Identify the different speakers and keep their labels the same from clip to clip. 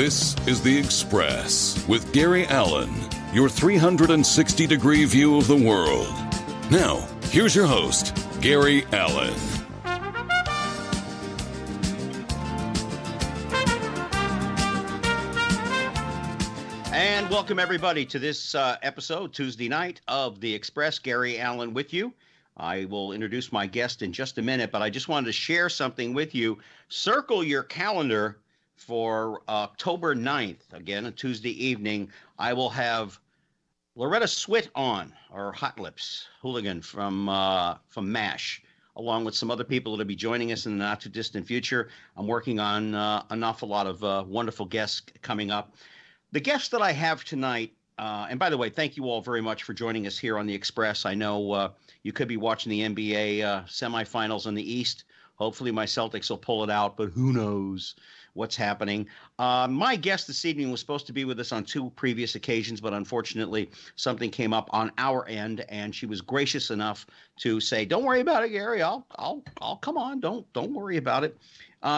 Speaker 1: This is The Express with Gary Allen, your 360-degree view of the world. Now, here's your host, Gary Allen.
Speaker 2: And welcome, everybody, to this episode, Tuesday night of The Express. Gary Allen with you. I will introduce my guest in just a minute, but I just wanted to share something with you. Circle your calendar for October 9th, again, a Tuesday evening. I will have Loretta Swit on, or Hot Lips Hooligan from MASH, along with some other people that will be joining us in the not-too-distant future. I'm working on an awful lot of wonderful guests coming up. The guest that I have tonight, and by the way, thank you all very much for joining us here on The Express. I know you could be watching the NBA semifinals in the East. Hopefully my Celtics will pull it out, but who knows what's happening. My guest this evening was supposed to be with us on two previous occasions, but unfortunately something came up on our end, and she was gracious enough to say, "Don't worry about it, Gary. I'll come on. Don't worry about it."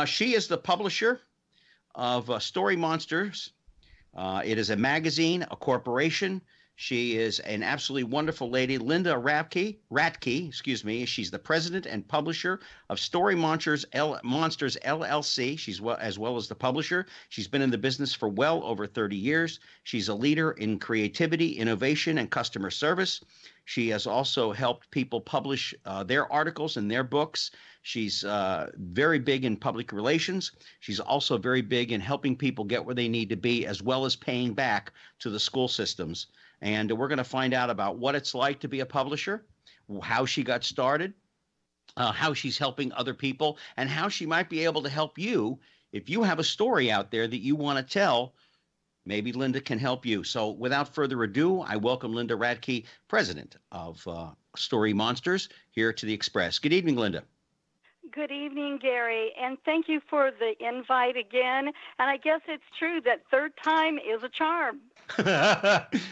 Speaker 2: She is the publisher of Story Monsters. It is a magazine, a corporation. She is an absolutely wonderful lady, Linda Radke. She's the president and publisher of Story Monsters LLC. She's as well as the publisher. She's been in the business for well over 30 years. She's a leader in creativity, innovation, and customer service. She has also helped people publish their articles and their books. She's very big in public relations. She's also very big in helping people get where they need to be, as well as paying back to the school systems. And we're going to find out about what it's like to be a publisher, how she got started, how she's helping other people, and how she might be able to help you. If you have a story out there that you want to tell, maybe Linda can help you. So without further ado, I welcome Linda Radke, president of Story Monsters, here to The Express. Good evening, Linda.
Speaker 3: Good evening, Gary, and thank you for the invite again. And I guess it's true that third time is a charm.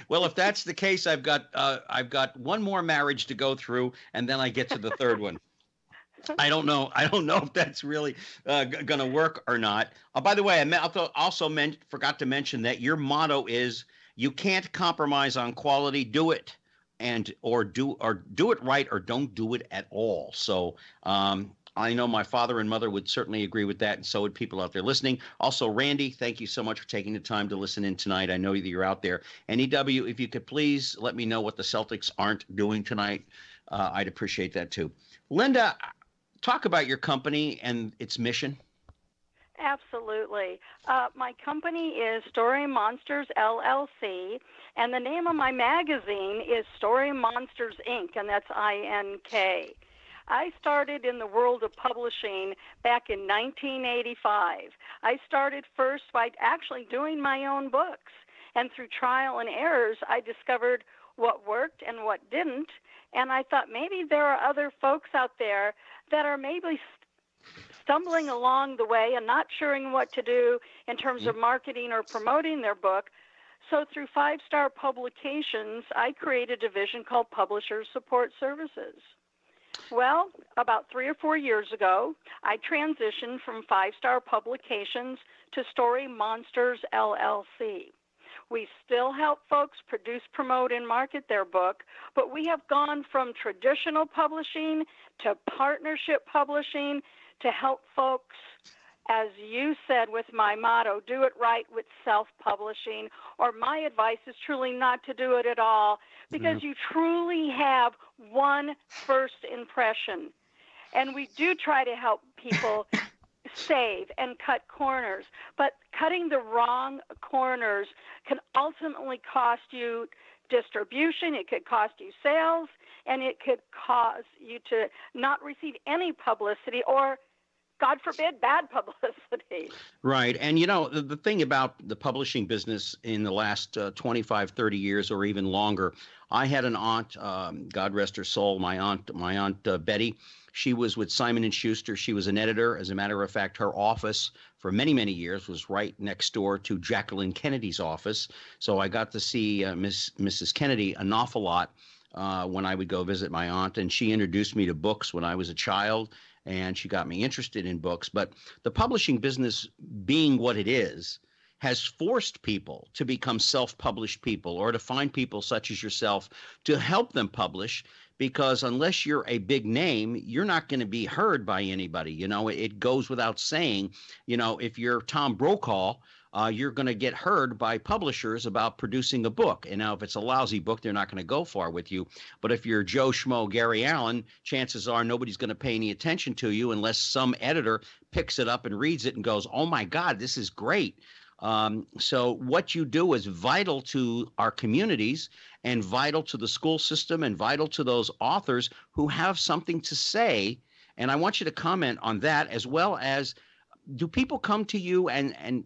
Speaker 2: Well, if that's the case, I've got one more marriage to go through, and then I get to the third one. I don't know if that's really going to work or not. By the way, I forgot to mention that your motto is you can't compromise on quality. Do it, or do it right, or don't do it at all. So I know my father and mother would certainly agree with that, and so would people out there listening. Also, Randy, thank you so much for taking the time to listen in tonight. I know that you're out there. And EW, if you could please let me know what the Celtics aren't doing tonight, I'd appreciate that too. Linda, talk about your company and its mission.
Speaker 3: Absolutely. My company is Story Monsters LLC, and the name of my magazine is Story Monsters Inc., and that's INK. I started in the world of publishing back in 1985. I started first by actually doing my own books, and through trial and errors, I discovered what worked and what didn't, and I thought maybe there are other folks out there that are maybe stumbling along the way and not sure what to do in terms of marketing or promoting their book. So through Five Star Publications, I created a division called Publisher Support Services. Well, about 3 or 4 years ago, I transitioned from Five Star Publications to Story Monsters LLC. We still help folks produce, promote, and market their book, but we have gone from traditional publishing to partnership publishing to help folks, as you said with my motto, do it right with self-publishing, or my advice is truly not to do it at all, because you truly have one first impression. And we do try to help people save and cut corners, but cutting the wrong corners can ultimately cost you distribution, it could cost you sales, and it could cause you to not receive any publicity or, God forbid, bad publicity.
Speaker 2: Right. And, you know, the thing about the publishing business in the last 25, 30 years or even longer, I had an aunt, God rest her soul, my aunt Betty. She was with Simon & Schuster. She was an editor. As a matter of fact, her office for many, many years was right next door to Jacqueline Kennedy's office. So I got to see Mrs. Kennedy an awful lot when I would go visit my aunt. And she introduced me to books when I was a child, and she got me interested in books. But the publishing business, being what it is, has forced people to become self-published people, or to find people such as yourself to help them publish, because unless you're a big name, you're not going to be heard by anybody. You know, it goes without saying, you know, if you're Tom Brokaw, you're going to get heard by publishers about producing a book. And now if it's a lousy book, they're not going to go far with you. But if you're Joe Schmo Gary Allen, chances are nobody's going to pay any attention to you unless some editor picks it up and reads it and goes, oh my God, this is great. So what you do is vital to our communities and vital to the school system and vital to those authors who have something to say. And I want you to comment on that, as well as, do people come to you and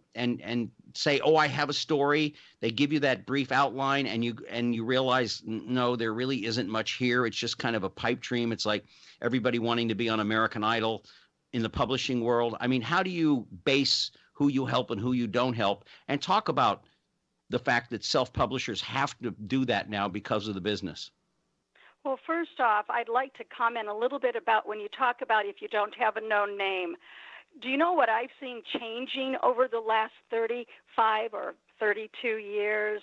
Speaker 2: say, oh, I have a story? They give you that brief outline and you realize, no, there really isn't much here. It's just kind of a pipe dream. It's like everybody wanting to be on American Idol in the publishing world. I mean, how do you base who you help and who you don't help, and talk about the fact that self-publishers have to do that now because of the business?
Speaker 3: Well, first off, I'd like to comment a little bit about when you talk about if you don't have a known name. Do you know what I've seen changing over the last 35 or 32 years?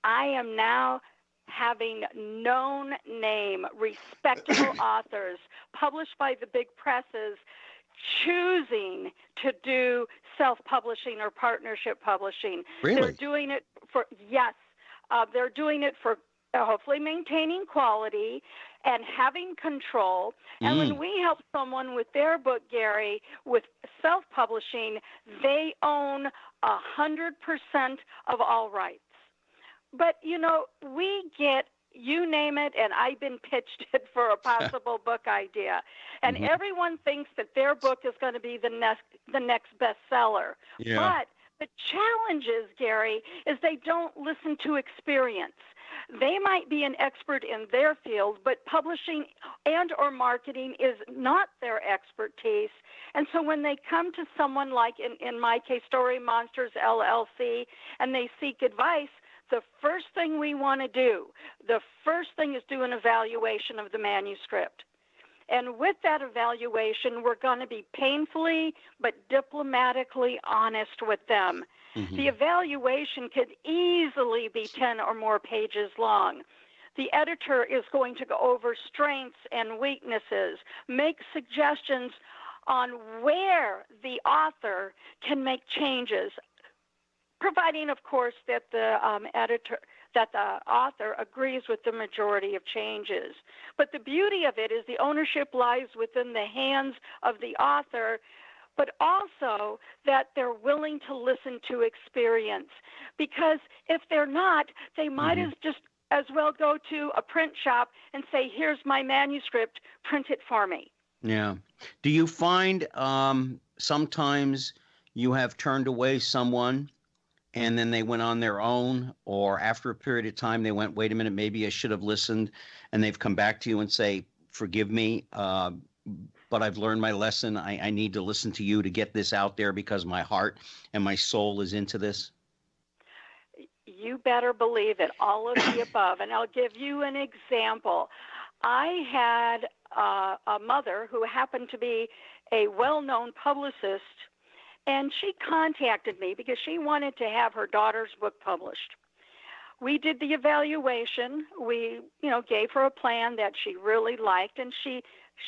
Speaker 3: I am now having known name, respectable authors published by the big presses choosing to do self-publishing or partnership publishing.
Speaker 2: Really?
Speaker 3: They're doing it for, yes, they're doing it for hopefully maintaining quality and having control. And when we help someone with their book, Gary, with self-publishing, they own 100% of all rights. But, you know, we get, you name it, and I've been pitched it for a possible book idea. And everyone thinks that their book is going to be the next bestseller.
Speaker 2: Yeah.
Speaker 3: But the challenge is, Gary, is they don't listen to experience. They might be an expert in their field, but publishing and or marketing is not their expertise. And so when they come to someone like, in my case, Story Monsters, LLC, and they seek advice, the first thing we want to do, the first thing is do an evaluation of the manuscript. And with that evaluation, we're going to be painfully but diplomatically honest with them. The evaluation could easily be 10 or more pages long. The editor is going to go over strengths and weaknesses, make suggestions on where the author can make changes, providing, of course, that the author agrees with the majority of changes. But the beauty of it is the ownership lies within the hands of the author, but also that they're willing to listen to experience. Because if they're not, they might as well go to a print shop and say, here's my manuscript, print it for me.
Speaker 2: Yeah. Do you find sometimes you have turned away someone and then they went on their own, or after a period of time they went, wait a minute, maybe I should have listened, and they've come back to you and say, forgive me, but I've learned my lesson. I need to listen to you to get this out there because my heart and my soul is into this?
Speaker 3: You better believe it, all of the above. And I'll give you an example. I had a mother who happened to be a well-known publicist, and she contacted me because she wanted to have her daughter's book published. We did the evaluation. We, gave her a plan that she really liked, and she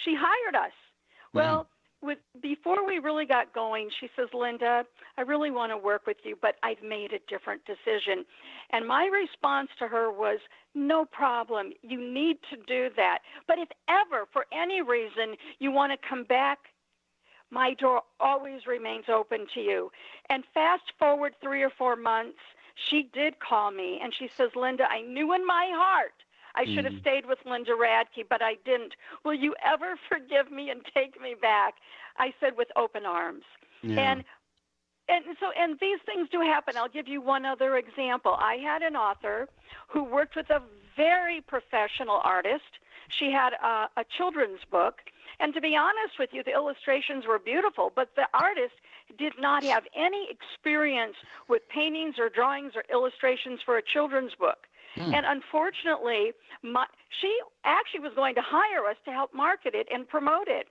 Speaker 3: hired us. Well, before we really got going, she says, Linda, I really want to work with you, but I've made a different decision. And my response to her was, no problem. You need to do that. But if ever, for any reason, you want to come back, my door always remains open to you. And fast forward 3 or 4 months, she did call me, and she says, Linda, I knew in my heart I should have stayed with Linda Radke, but I didn't. Will you ever forgive me and take me back? I said, with open arms. Yeah. And these things do happen. I'll give you one other example. I had an author who worked with a very professional artist. She had a children's book. And to be honest with you, the illustrations were beautiful, but the artist did not have any experience with paintings or drawings or illustrations for a children's book. And unfortunately, she actually was going to hire us to help market it and promote it.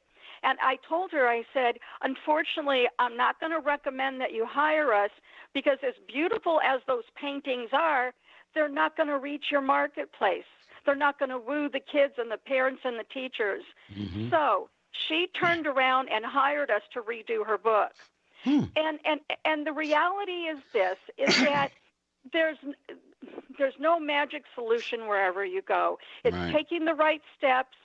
Speaker 3: And I told her, I said, unfortunately, I'm not going to recommend that you hire us because as beautiful as those paintings are, they're not going to reach your marketplace. They're not going to woo the kids and the parents and the teachers.
Speaker 2: Mm-hmm.
Speaker 3: So she turned around and hired us to redo her book. And the reality is this, is that there's no magic solution wherever you go. It's taking the right steps,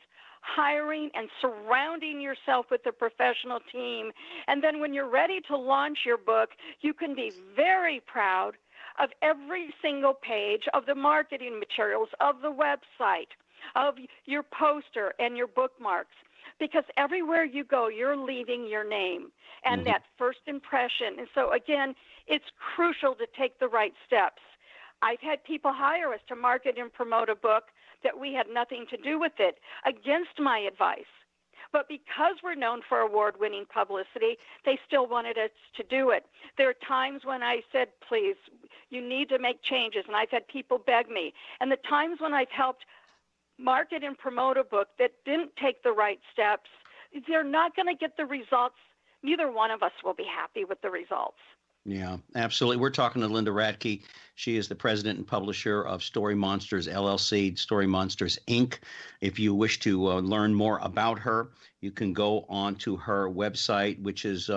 Speaker 3: hiring and surrounding yourself with a professional team. And then when you're ready to launch your book, you can be very proud of every single page of the marketing materials, of the website, of your poster and your bookmarks. Because everywhere you go, you're leaving your name and that first impression. And so, again, it's crucial to take the right steps. I've had people hire us to market and promote a book that we had nothing to do with it, against my advice. But because we're known for award-winning publicity, they still wanted us to do it. There are times when I said, please, you need to make changes, and I've had people beg me. And the times when I've helped market and promote a book that didn't take the right steps, they're not going to get the results. Neither one of us will be happy with the results.
Speaker 2: Yeah, absolutely. We're talking to Linda Radke. She is the president and publisher of Story Monsters LLC, Story Monsters Inc. If you wish to learn more about her, you can go on to her website, which is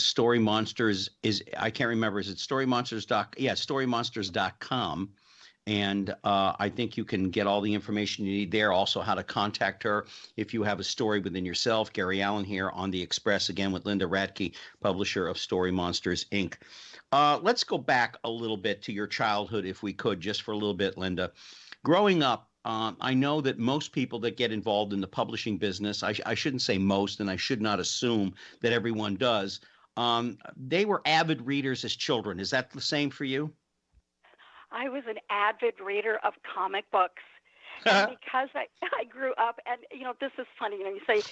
Speaker 2: Story Monsters. I can't remember. Is it storymonsters.com? And I think you can get all the information you need there. Also, how to contact her if you have a story within yourself. Gary Allen here on The Express, again with Linda Radke, publisher of Story Monsters, Inc. Let's go back a little bit to your childhood, if we could, just for a little bit, Linda. Growing up, I know that most people that get involved in the publishing business, I shouldn't say most, and I should not assume that everyone does, they were avid readers as children. Is that the same for you?
Speaker 3: I was an avid reader of comic books. And because I grew up, and, this is funny, you say,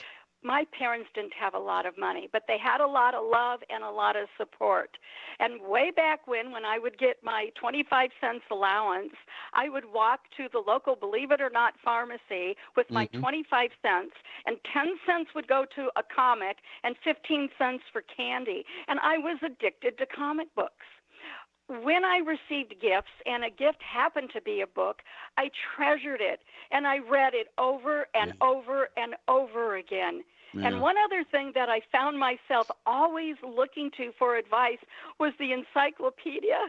Speaker 3: my parents didn't have a lot of money, but they had a lot of love and a lot of support. And way back when I would get my 25 cents allowance, I would walk to the local, believe it or not, pharmacy with my 25 cents, and 10 cents would go to a comic and 15 cents for candy. And I was addicted to comic books. When I received gifts, and a gift happened to be a book, I treasured it, and I read it over and over and over again. Yeah. And one other thing that I found myself always looking to for advice was the encyclopedia.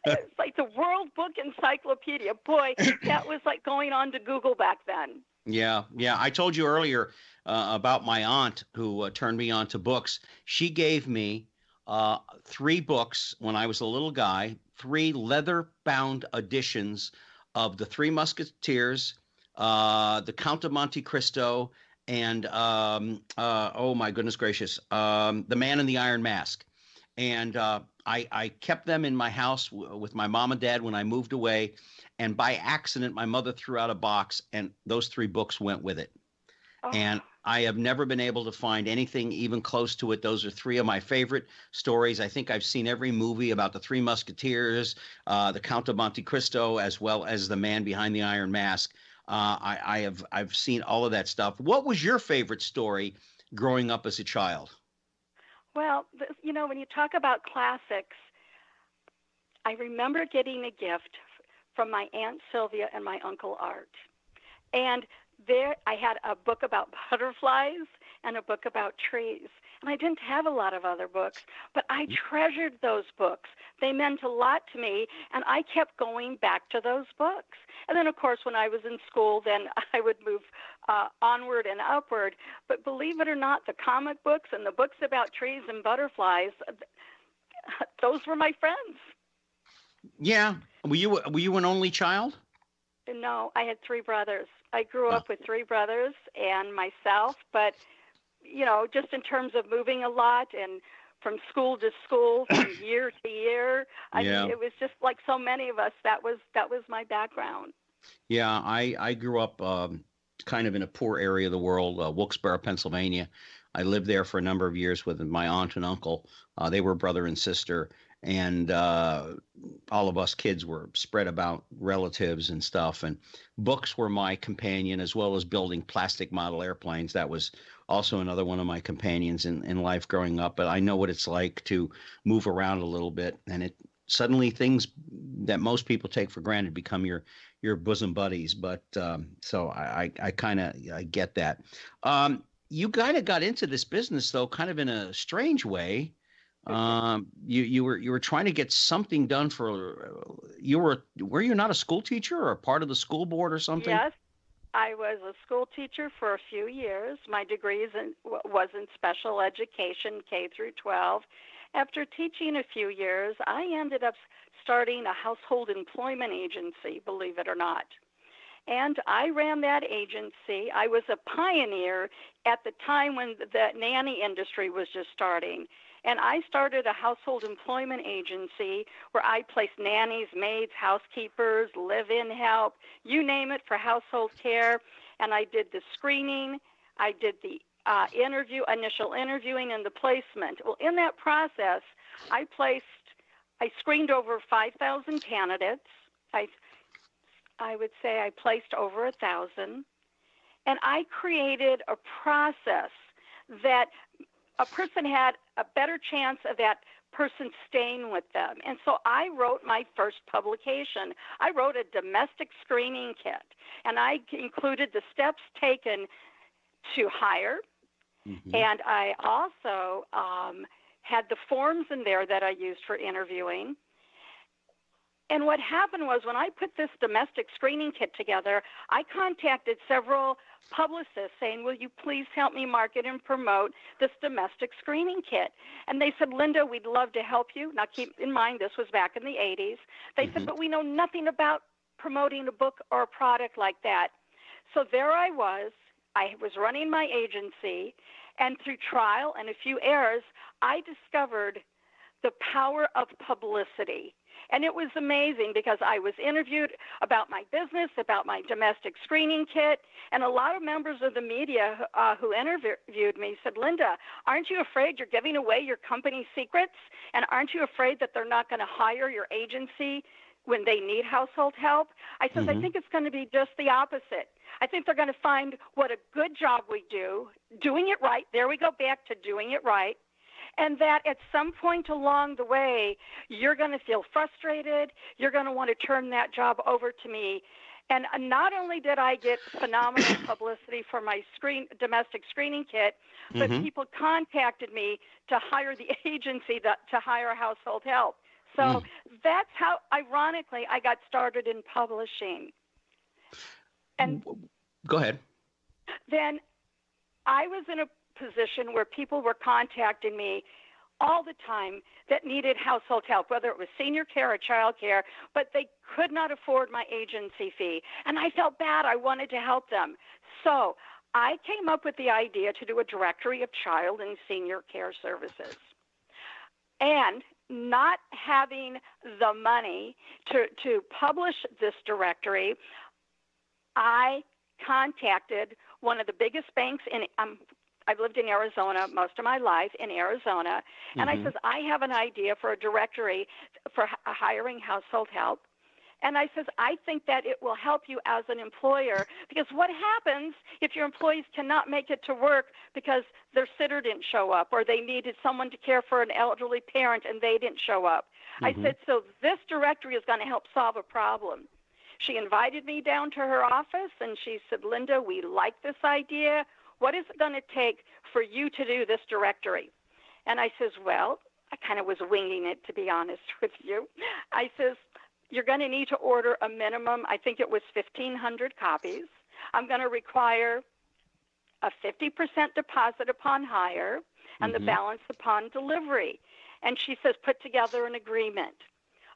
Speaker 3: It's like the World Book Encyclopedia. Boy, that was like going on to Google back then.
Speaker 2: Yeah. I told you earlier about my aunt who turned me on to books. She gave me 3 books when I was a little guy, 3 leather-bound editions of The Three Musketeers, The Count of Monte Cristo, and oh my goodness gracious, The Man in the Iron Mask. And I kept them in my house with my mom and dad when I moved away. And by accident, my mother threw out a box, and those 3 books went with it. Oh. And I have never been able to find anything even close to it. Those are 3 of my favorite stories. I think I've seen every movie about the Three Musketeers, the Count of Monte Cristo, as well as the Man Behind the Iron Mask. I've seen all of that stuff. What was your favorite story growing up as a child?
Speaker 3: Well, when you talk about classics, I remember getting a gift from my Aunt Sylvia and my Uncle Art. And there I had a book about butterflies and a book about trees. And I didn't have a lot of other books, but I treasured those books. They meant a lot to me, and I kept going back to those books. And then, of course, when I was in school, then I would move onward and upward. But believe it or not, the comic books and the books about trees and butterflies, those were my friends.
Speaker 2: Yeah. Were you an only child?
Speaker 3: No, I had 3 brothers. I grew up with 3 brothers and myself, but, just in terms of moving a lot and from school to school, from year to year, I mean, it was just like so many of us, that was my background.
Speaker 2: Yeah, I grew up kind of in a poor area of the world, Wilkes-Barre, Pennsylvania. I lived there for a number of years with my aunt and uncle. They were brother and sister, and all of us kids were spread about relatives and stuff. And books were my companion, as well as building plastic model airplanes. That was also another one of my companions in life growing up. But I know what it's like to move around a little bit, and it suddenly things that most people take for granted become your bosom buddies. But so I kind of I get that. You kind of got into this business though, kind of in a strange way. You were trying to get something done for were you not a school teacher or a part of the school board or something?
Speaker 3: Yes, I was a school teacher for a few years. My degree was in special education, K through 12. After teaching a few years, I ended up starting a household employment agency, believe it or not. And I ran that agency. I was a pioneer at the time when the nanny industry was just starting. And I started a household employment agency where I placed nannies, maids, housekeepers, live-in help, you name it, for household care. And I did the screening. I did the initial interviewing and the placement. Well, in that process, I screened over 5,000 candidates. I would say I placed over 1,000. And I created a process that a person had a better chance of that person staying with them. And so I wrote my first publication. I wrote a domestic screening kit, and I included the steps taken to hire. Mm-hmm. And I also had the forms in there that I used for interviewing. And what happened was when I put this domestic screening kit together, I contacted several publicists saying, will you please help me market and promote this domestic screening kit? And they said, Linda, we'd love to help you. Now, keep in mind, this was back in the 80s. They said, but we know nothing about promoting a book or a product like that. So there I was running my agency, and through trial and a few errors, I discovered the power of publicity. And it was amazing because I was interviewed about my business, about my domestic screening kit, and a lot of members of the media who interviewed me said, Linda, aren't you afraid you're giving away your company secrets? And aren't you afraid that they're not going to hire your agency when they need household help? I said, I think it's going to be just the opposite. I think they're going to find what a good job we do, doing it right. There we go back to doing it right. And that at some point along the way, you're going to feel frustrated. You're going to want to turn that job over to me. And not only did I get phenomenal publicity for my domestic screening kit, but people contacted me to hire the agency to hire household help. So that's how, ironically, I got started in publishing. And
Speaker 2: go ahead.
Speaker 3: Then I was in a position where people were contacting me all the time that needed household help, whether it was senior care or child care, but they could not afford my agency fee. And I felt bad. I wanted to help them. So I came up with the idea to do a directory of child and senior care services. And not having the money to publish this directory, I contacted one of the biggest banks in I've lived in Arizona most of my life, in Arizona, and I says, I have an idea for a directory for hiring household help. And I says, I think that it will help you as an employer, because what happens if your employees cannot make it to work because their sitter didn't show up, or they needed someone to care for an elderly parent and they didn't show up? I said, so this directory is going to help solve a problem. She invited me down to her office, and she said, Linda, we like this idea. What is it going to take for you to do this directory? And I says, well, I kind of was winging it, to be honest with you. I says, you're going to need to order a minimum, I think it was 1,500 copies. I'm going to require a 50% deposit upon hire and the balance upon delivery. And she says, put together an agreement.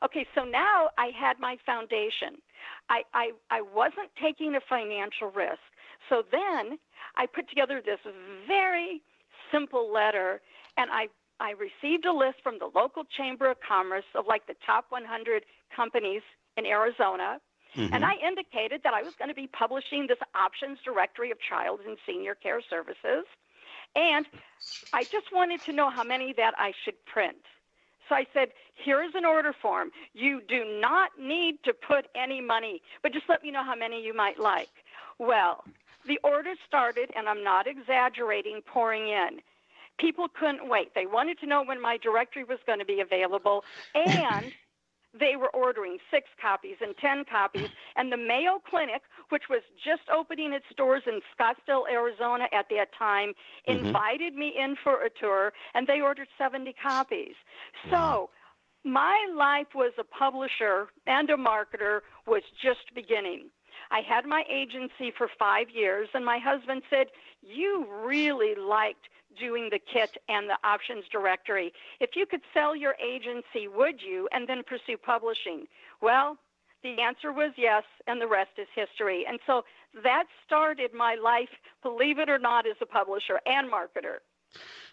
Speaker 3: Okay, so now I had my foundation. I wasn't taking a financial risk. So then I put together this very simple letter, and I received a list from the local Chamber of Commerce of like the top 100 companies in Arizona, and I indicated that I was going to be publishing this options directory of child and senior care services. And I just wanted to know how many that I should print. So I said, here's an order form. You do not need to put any money, but just let me know how many you might like. Well, the orders started, and I'm not exaggerating, pouring in. People couldn't wait. They wanted to know when my directory was going to be available, and they were ordering 6 copies and 10 copies. And the Mayo Clinic, which was just opening its doors in Scottsdale, Arizona at that time, invited me in for a tour, and they ordered 70 copies. So my life as a publisher and a marketer was just beginning. I had my agency for 5 years, and my husband said, you really liked doing the kit and the options directory. If you could sell your agency, would you, and then pursue publishing? Well, the answer was yes, and the rest is history. And so that started my life, believe it or not, as a publisher and marketer.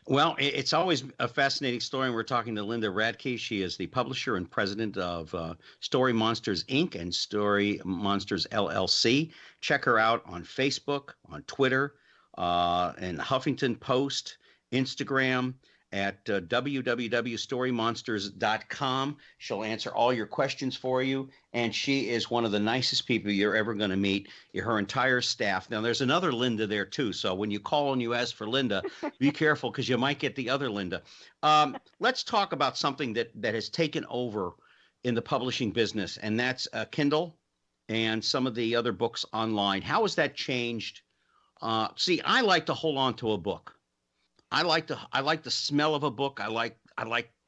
Speaker 2: Well, it's always a fascinating story. And we're talking to Linda Radke. She is the publisher and president of Story Monsters, Inc. and Story Monsters, LLC. Check her out on Facebook, on Twitter, and Huffington Post, Instagram, at www.storymonsters.com. She'll answer all your questions for you, and she is one of the nicest people you're ever going to meet. Her entire staff. Now, there's another Linda there, too, so when you call and you ask for Linda, be careful because you might get the other Linda. Let's talk about something that has taken over in the publishing business, and that's Kindle and some of the other books online. How has that changed? See, I like to hold on to a book. I like the smell of a book. I like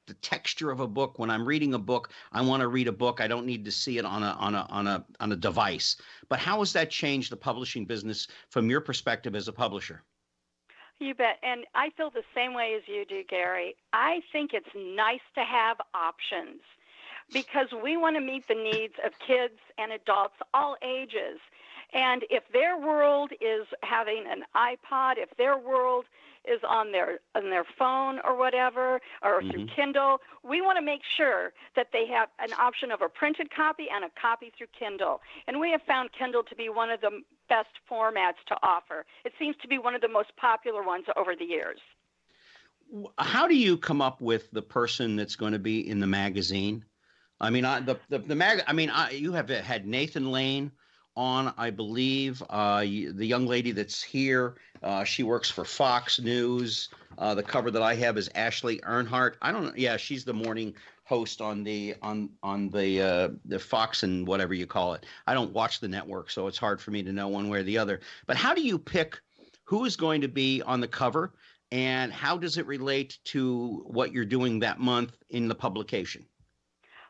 Speaker 2: the texture of a book. When I'm reading a book, I want to read a book. I don't need to see it on a device. But how has that changed the publishing business from your perspective as a publisher?
Speaker 3: You bet. And I feel the same way as you do, Gary. I think it's nice to have options because we want to meet the needs of kids and adults, all ages. And if their world is having an iPod, if their world is on their phone or whatever, or through Kindle, we want to make sure that they have an option of a printed copy and a copy through Kindle. And we have found Kindle to be one of the best formats to offer. It seems to be one of the most popular ones over the years.
Speaker 2: How do you come up with the person that's going to be in the magazine? I mean, you have had Nathan Lane on, I believe, the young lady that's here. She works for Fox News. The cover that I have is Ashley Earnhardt. I don't know. Yeah, she's the morning host on the Fox and whatever you call it. I don't watch the network, so it's hard for me to know one way or the other. But how do you pick who is going to be on the cover, and how does it relate to what you're doing that month in the publication?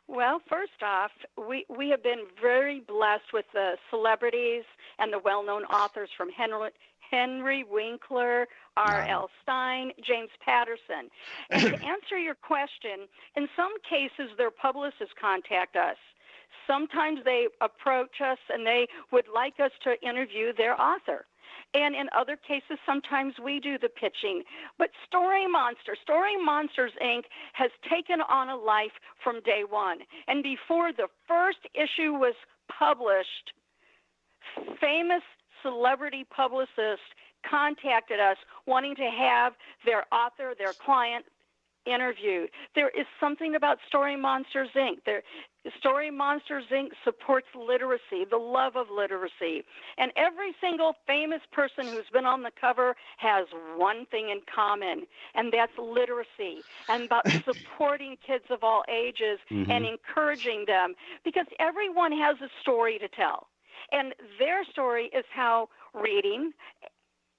Speaker 3: Well, first off, we have been very blessed with the celebrities and the well-known authors from Henry Winkler, R.L. Stein, James Patterson. And to answer your question, in some cases, their publicists contact us. Sometimes they approach us and they would like us to interview their author. And in other cases, sometimes we do the pitching. But Story Monsters, Inc. has taken on a life from day one. And before the first issue was published, famous celebrity publicists contacted us wanting to have their author, their client, interviewed. There is something about Story Monsters, Inc. Story Monsters, Inc. supports literacy, the love of literacy. And every single famous person who's been on the cover has one thing in common, and that's literacy, and about supporting kids of all ages and encouraging them, because everyone has a story to tell. And their story is how reading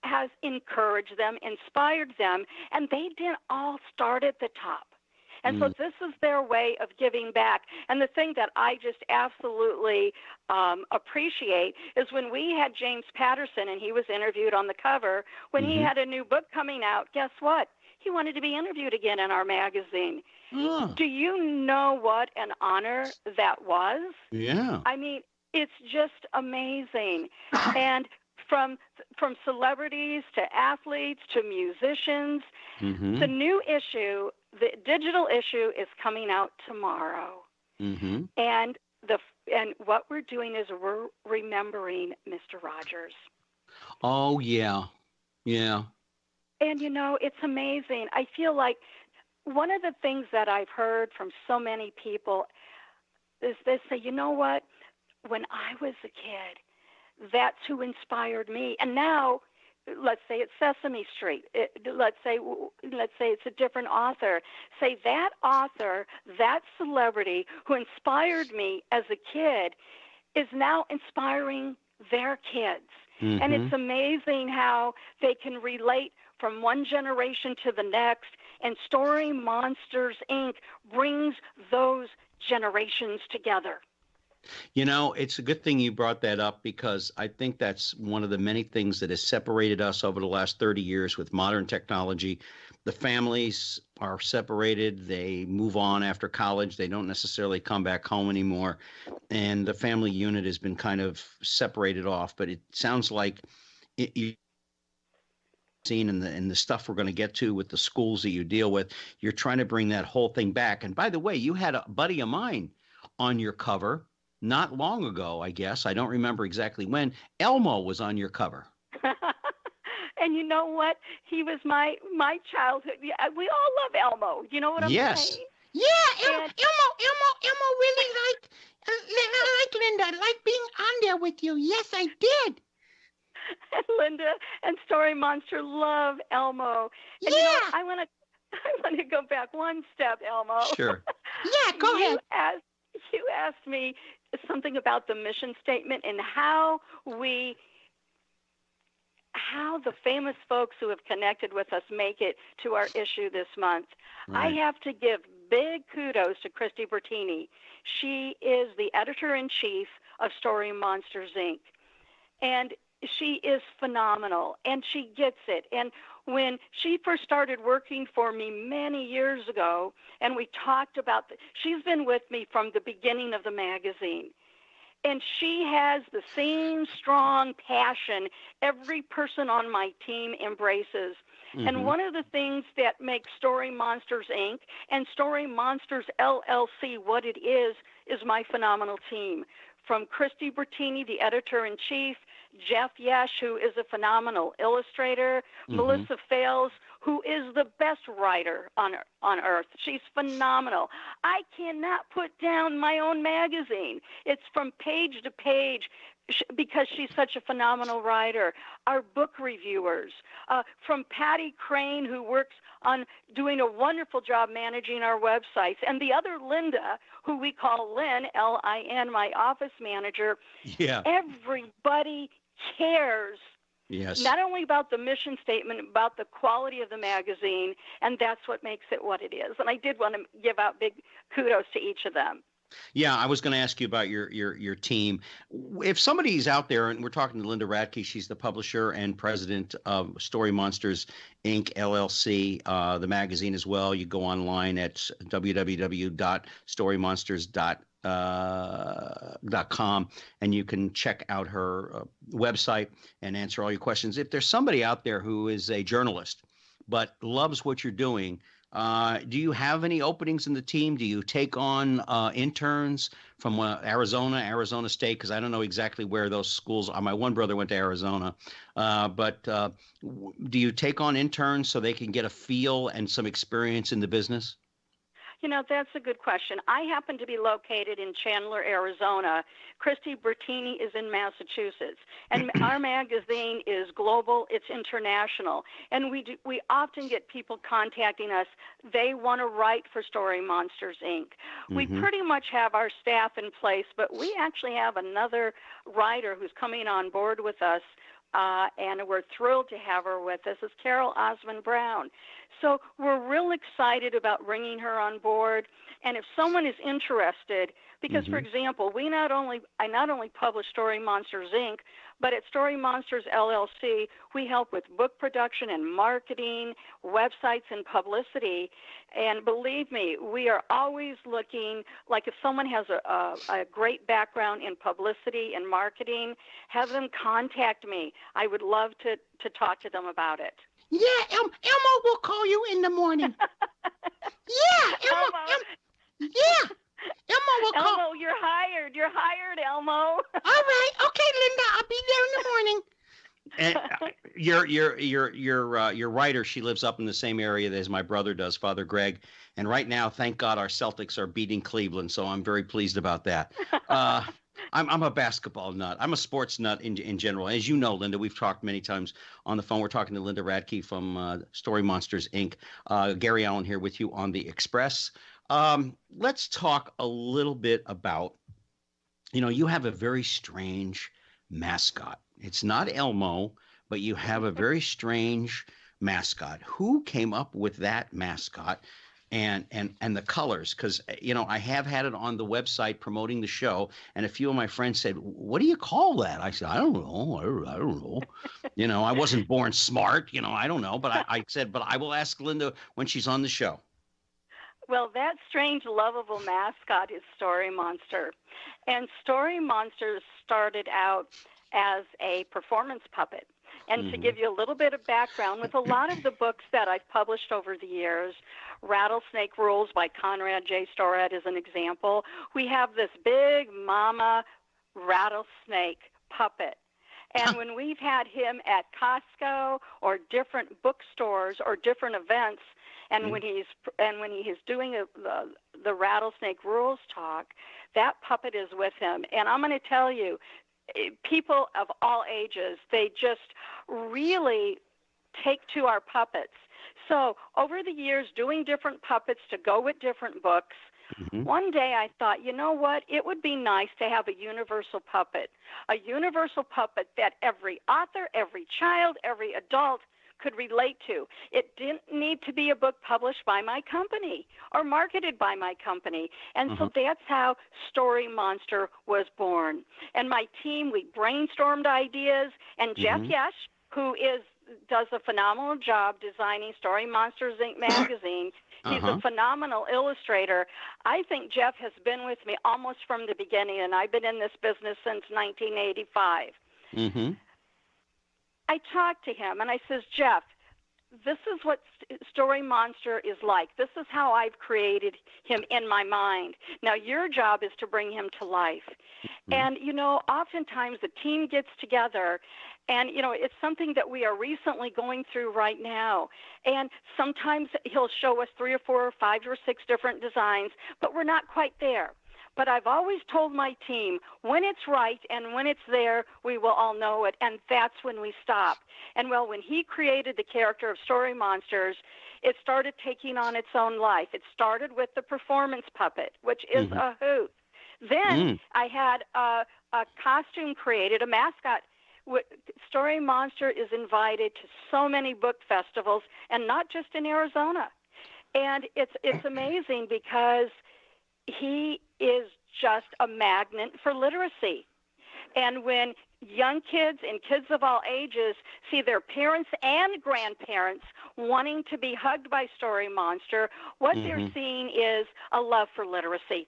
Speaker 3: has encouraged them, inspired them, and they didn't all start at the top. And so this is their way of giving back. And the thing that I just absolutely appreciate is when we had James Patterson and he was interviewed on the cover, when he had a new book coming out, guess what? He wanted to be interviewed again in our magazine. Do you know what an honor that was?
Speaker 2: Yeah.
Speaker 3: I mean, it's just amazing. And from celebrities to athletes to musicians, the new issue, the digital issue, is coming out tomorrow. And what we're doing is we're remembering Mr. Rogers.
Speaker 2: Oh, yeah. Yeah.
Speaker 3: And, it's amazing. I feel like one of the things that I've heard from so many people is they say, you know what? When I was a kid, that's who inspired me. And now, let's say it's Sesame Street. Let's say it's a different author. Say that author, that celebrity who inspired me as a kid is now inspiring their kids. Mm-hmm. And it's amazing how they can relate from one generation to the next. And Story Monsters, Inc. brings those generations together.
Speaker 2: It's a good thing you brought that up, because I think that's one of the many things that has separated us over the last 30 years with modern technology. The families are separated. They move on after college. They don't necessarily come back home anymore. And the family unit has been kind of separated off. But it sounds like you've seen in the stuff we're going to get to with the schools that you deal with, you're trying to bring that whole thing back. And by the way, you had a buddy of mine on your cover not long ago, I guess. I don't remember exactly when. Elmo was on your cover.
Speaker 3: And you know what? He was my childhood. We all love Elmo. You know what I'm saying?
Speaker 4: Yeah, Elmo really liked Linda. I like being on there with you. Yes, I did.
Speaker 3: And Linda and Story Monster love Elmo. And I want to go back one step, Elmo.
Speaker 2: Sure.
Speaker 4: Yeah, go ahead.
Speaker 3: You asked me something about the mission statement and how the famous folks who have connected with us make it to our issue this month. Right. I have to give big kudos to Christy Bertini. She is the editor-in-chief of Story Monsters, Inc. And she is phenomenal, and she gets it. And when she first started working for me many years ago, and we talked about she's been with me from the beginning of the magazine. And she has the same strong passion every person on my team embraces. Mm-hmm. And one of the things that makes Story Monsters, Inc. and Story Monsters, LLC what it is my phenomenal team. From Christy Bertini, the editor-in-chief, Jeff Yesh, who is a phenomenal illustrator, mm-hmm. Melissa Fales, who is the best writer on earth. She's phenomenal. I cannot put down my own magazine. It's from page to page because she's such a phenomenal writer. Our book reviewers, from Patty Crane, who works on doing a wonderful job managing our websites, and the other Linda, who we call Lynn, L-I-N, my office manager.
Speaker 2: Yeah.
Speaker 3: Everybody cares.
Speaker 2: Yes.
Speaker 3: Not only about the mission statement, about the quality of the magazine, and that's what makes it what it is. And I did want to give out big kudos to each of them.
Speaker 2: Yeah, I was going to ask you about your team. If somebody's out there, and we're talking to Linda Radke, she's the publisher and president of Story Monsters, Inc., LLC, the magazine as well. You go online at www.storymonsters.com, and you can check out her website and answer all your questions. If there's somebody out there who is a journalist but loves what you're doing, do you have any openings in the team? Do you take on interns from Arizona State? Because I don't know exactly where those schools are. My one brother went to Arizona. But do you take on interns so they can get a feel and some experience in the business?
Speaker 3: That's a good question. I happen to be located in Chandler, Arizona. Christy Bertini is in Massachusetts. And our magazine is global. It's international. And we often get people contacting us. They want to write for Story Monsters, Inc. Mm-hmm. We pretty much have our staff in place, but we actually have another writer who's coming on board with us. And we're thrilled to have her with us. It's Carol Osmond Brown. So we're real excited about bringing her on board. And if someone is interested, because, mm-hmm. for example, I not only publish Story Monsters, Inc., but at Story Monsters, LLC, we help with book production and marketing, websites, and publicity. And believe me, we are always looking, like if someone has a great background in publicity and marketing, have them contact me. I would love to talk to them about it.
Speaker 4: Yeah, Elmo will call you in the morning. Yeah, Elmo. Yeah. Elmo will call.
Speaker 3: Elmo, you're hired. You're hired, Elmo.
Speaker 4: All right. Okay, Linda, I'll be there in the morning.
Speaker 2: And your writer. She lives up in the same area as my brother does, Father Greg. And right now, thank God, our Celtics are beating Cleveland, so I'm very pleased about that. I'm a basketball nut. I'm a sports nut in general. As you know, Linda, we've talked many times on the phone. We're talking to Linda Radke from Story Monsters, Inc. Gary Allen here with you on the Express. Let's talk a little bit about, you have a very strange mascot. It's not Elmo, but you have a very strange mascot. Who came up with that mascot? And the colors, because I have had it on the website promoting the show, and a few of my friends said, "What do you call that?" I said, "I don't know. I don't know. I wasn't born smart. I don't know." But I said, "But I will ask Linda when she's on the show."
Speaker 3: Well, that strange, lovable mascot is Story Monster, and Story Monster started out as a performance puppet. And to give you a little bit of background, with a lot of the books that I've published over the years, Rattlesnake Rules by Conrad J. Storad is an example. We have this big mama rattlesnake puppet. And when we've had him at Costco or different bookstores or different events, and when he is doing the Rattlesnake Rules talk, that puppet is with him. And I'm going to tell you, people of all ages, they just really take to our puppets. So over the years, doing different puppets to go with different books, one day I thought, you know what? It would be nice to have a universal puppet that every author, every child, every adult could relate to. It didn't need to be a book published by my company or marketed by my company. And so that's how Story Monster was born. And my team, we brainstormed ideas, and Jeff Yesh, who does a phenomenal job designing Story Monsters Inc. magazine. He's a phenomenal illustrator. I think Jeff has been with me almost from the beginning, and I've been in this business since 1985. I talked to him, and I says, Jeff, this is what Story Monster is like. This is how I've created him in my mind. Now, your job is to bring him to life. And, oftentimes the team gets together, and, it's something that we are recently going through right now. And sometimes he'll show us 3 or 4 or 5 or 6 different designs, but we're not quite there. But I've always told my team, when it's right and when it's there, we will all know it, and that's when we stop. And, well, when he created the character of Story Monsters, it started taking on its own life. It started with the performance puppet, which is a hoot. Then I had a costume created, a mascot. Story Monster is invited to so many book festivals, and not just in Arizona. And it's amazing because he is just a magnet for literacy. And when young kids and kids of all ages see their parents and grandparents wanting to be hugged by Story Monster, what they're seeing is a love for literacy.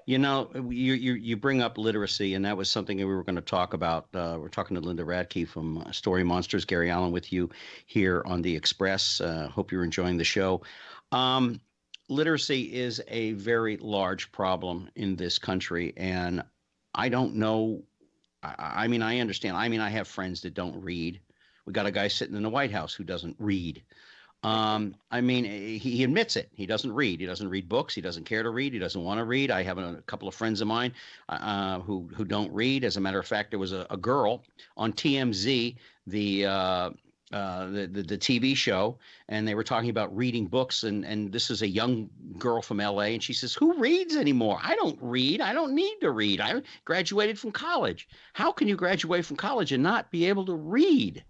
Speaker 3: You bring up literacy, and that was something that we were going to talk about. We're talking to Linda Radke from Story Monsters. Gary Allen with you here on the Express. Hope you're enjoying the show. Literacy is a very large problem in this country, and I don't know. I mean, I understand. I mean, I have friends that don't read. We got a guy sitting in the White House who doesn't read. I mean, he admits it. He doesn't read. He doesn't read books. He doesn't care to read. He doesn't want to read. I have a couple of friends of mine who don't read. As a matter of fact, there was a girl on TMZ, the TV show, and they were talking about reading books, and this is a young girl from LA, and she says, who reads anymore? I don't read. I don't need to read. I graduated from college. How can you graduate from college and not be able to read?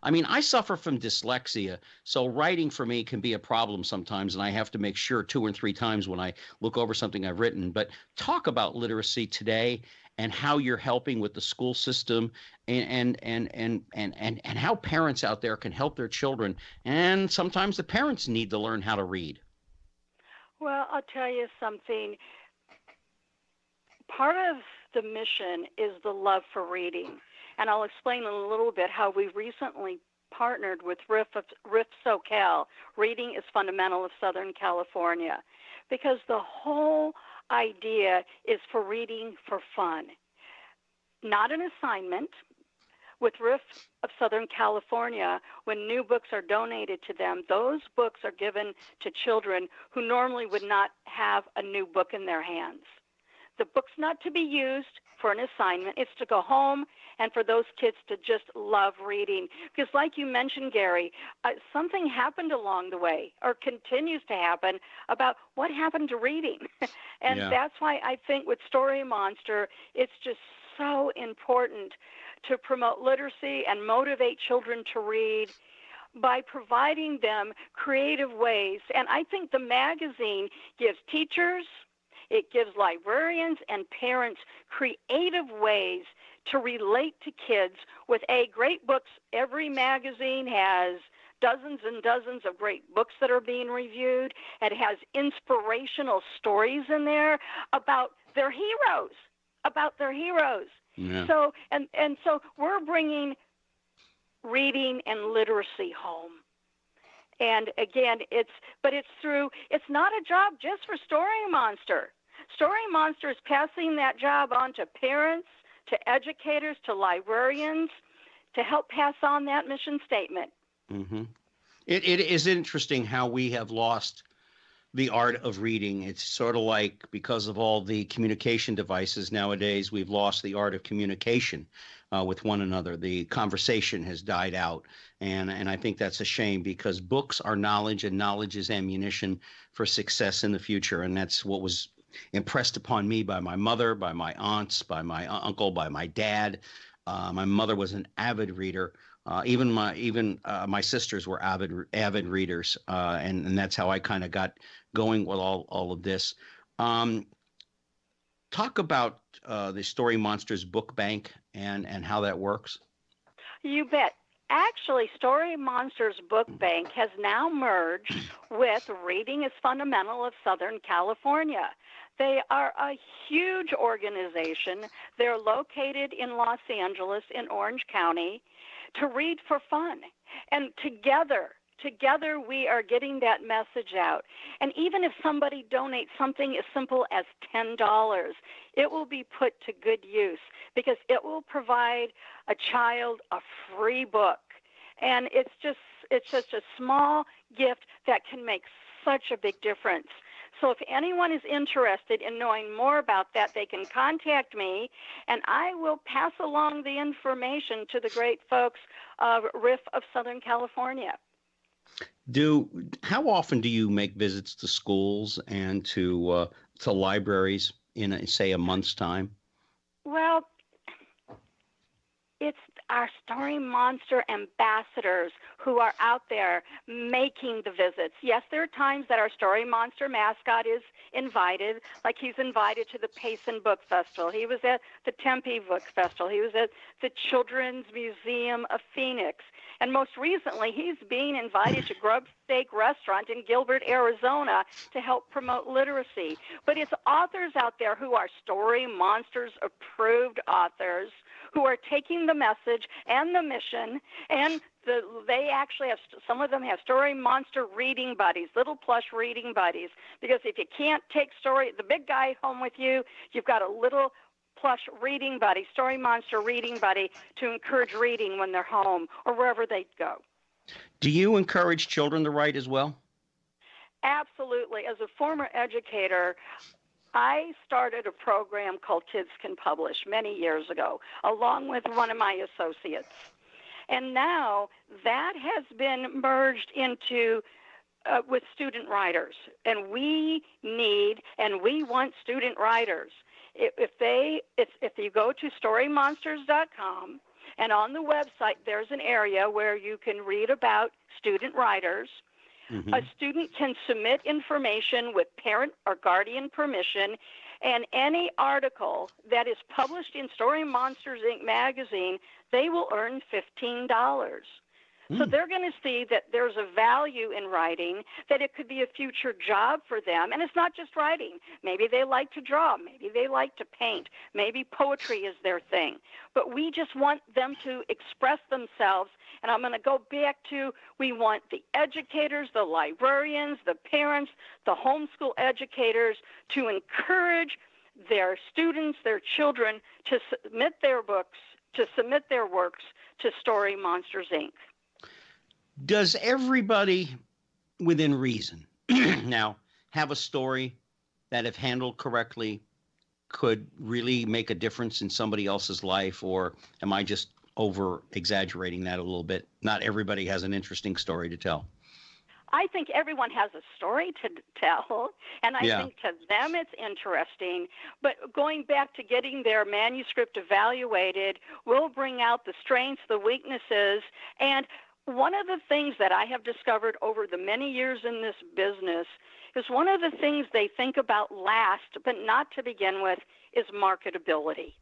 Speaker 3: I mean, I suffer from dyslexia, so writing for me can be a problem sometimes, and I have to make sure 2 or 3 times when I look over something I've written. But talk about literacy today and how you're helping with the school system, and how parents out there can help their children. And sometimes the parents need to learn how to read. Well, I'll tell you something. Part of the mission is the love for reading. And I'll explain in a little bit how we recently partnered with RIF SoCal, Reading is Fundamental of Southern California, because the whole idea is for reading for fun. Not an assignment, with RIF of Southern California, when new books are donated to them, those books are given to children who normally would not have a new book in their hands. The book's not to be used for an assignment. It's to go home and for those kids to just love reading. Because like you mentioned, Gary, something happened along the way, or continues to happen, about what happened to reading. And that's why I think with Story Monster, it's just so important to promote literacy and motivate children to read by providing them creative ways. And I think the magazine gives teachers, it gives librarians and parents creative ways to relate to kids with great books. Every magazine has dozens and dozens of great books that are being reviewed. It has inspirational stories in there about their heroes,
Speaker 2: Yeah.
Speaker 3: So so we're bringing reading and literacy home. And again, it's not a job just for Story Monster. Story Monster is passing that job on to parents, to educators, to librarians, to help pass on that mission statement.
Speaker 2: Mm-hmm. It is interesting how we have lost the art of reading. It's sort of like, because of all the communication devices nowadays, we've lost the art of communication with one another. The conversation has died out. And I think that's a shame, because books are knowledge, and knowledge is ammunition for success in the future. And that's what was impressed upon me by my mother, by my aunts, by my uncle, by my dad. My mother was an avid reader. Even my sisters were avid readers, and that's how I kind of got going with all of this. Talk about the Story Monsters Book Bank and how that works.
Speaker 3: You bet. Actually, Story Monsters Book Bank has now merged with Reading is Fundamental of Southern California. They are a huge organization. They're located in Los Angeles, in Orange County, to read for fun. And together we are getting that message out. And even if somebody donates something as simple as $10, it will be put to good use, because it will provide a child a free book. And it's just a small gift that can make such a big difference. So if anyone is interested in knowing more about that, they can contact me, and I will pass along the information to the great folks of RIF of Southern California.
Speaker 2: How often do you make visits to schools and to libraries in, say, a month's time?
Speaker 3: Well, it's our Story Monster ambassadors who are out there making the visits. Yes, there are times that our Story Monster mascot is invited, like he's invited to the Payson Book Festival. He was at the Tempe Book Festival. He was at the Children's Museum of Phoenix. And most recently, he's being invited to Grub Steak Restaurant in Gilbert, Arizona, to help promote literacy. But it's authors out there who are Story Monsters approved authors who are taking the message and the mission, and they actually have, some of them have Story Monster reading buddies, little plush reading buddies, because if you can't take the big guy home with you, you've got a little plush reading buddy, Story Monster reading buddy, to encourage reading when they're home or wherever they go.
Speaker 2: Do you encourage children to write as well?
Speaker 3: Absolutely. As a former educator, I started a program called Kids Can Publish many years ago, along with one of my associates. And now that has been merged into with student writers. And we need and we want student writers. If you go to storymonsters.com, and on the website there's an area where you can read about student writers. Mm-hmm. A student can submit information with parent or guardian permission, and any article that is published in Story Monsters Inc. magazine, they will earn $15. So they're going to see that there's a value in writing, that it could be a future job for them. And it's not just writing. Maybe they like to draw. Maybe they like to paint. Maybe poetry is their thing. But we just want them to express themselves. And I'm going to go back to, we want the educators, the librarians, the parents, the homeschool educators to encourage their students, their children, to submit their books, to submit their works to Story Monsters, Inc.
Speaker 2: Does everybody within reason now have a story that, if handled correctly, could really make a difference in somebody else's life? Or am I just over exaggerating that a little bit? Not everybody has an interesting story to tell.
Speaker 3: I think everyone has a story to tell, and I think to them it's interesting. But going back to getting their manuscript evaluated will bring out the strengths, the weaknesses, and one of the things that I have discovered over the many years in this business is one of the things they think about last, but not to begin with, is marketability.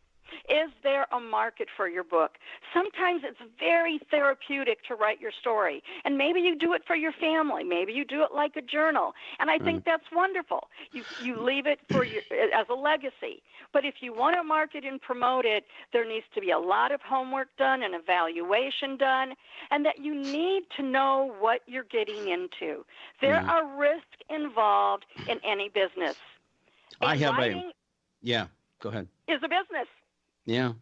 Speaker 3: Is there a market for your book? Sometimes it's very therapeutic to write your story, and maybe you do it for your family. Maybe you do it like a journal, and I think that's wonderful. You leave it for your, as a legacy. But if you want to market and promote it, there needs to be a lot of homework done and evaluation done, and that you need to know what you're getting into. There are risks involved in any business.
Speaker 2: I have go ahead.
Speaker 3: Is a business.
Speaker 2: Yeah.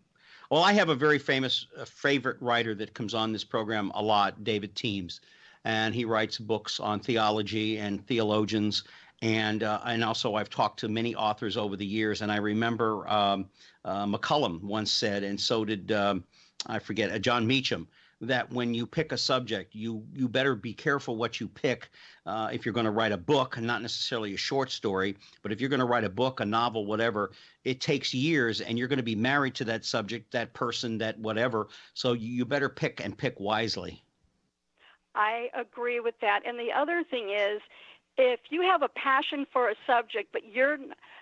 Speaker 2: Well, I have a very famous favorite writer that comes on this program a lot, David Teems, and he writes books on theology and theologians. And also I've talked to many authors over the years, and I remember McCullum once said, and so did, John Meacham, that when you pick a subject, you better be careful what you pick if you're going to write a book, and not necessarily a short story, but if you're going to write a book, a novel, whatever, it takes years, and you're going to be married to that subject, that person, that whatever. So you better pick wisely.
Speaker 3: I agree with that. And the other thing is, if you have a passion for a subject, but you're